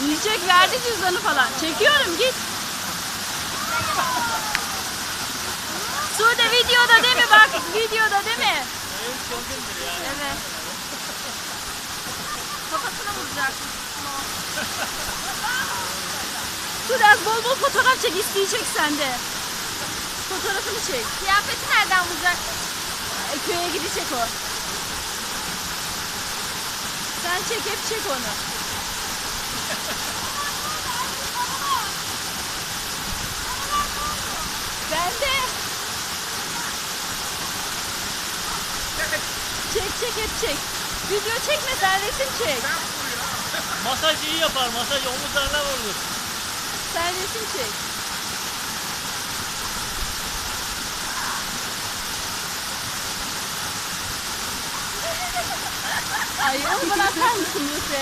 Yiyecek, verdi cüzdanı falan. Çekiyorum, git. Sude videoda değil mi? Bak videoda değil mi? Evet. Kafasına vuracak. Sude az bol bol fotoğraf çek, isteyecek sende. Fotoğrafını çek. Kıyafeti nereden bulacak? Köye gidecek o. Sen çek, hep çek onu. Ben de. Çek, hep çek. Video çekme, sen resim çek. Masaj iyi yapar, masaj omuzlarına vurur. Sen resim çek. Ay onu bana atar mısın Buse?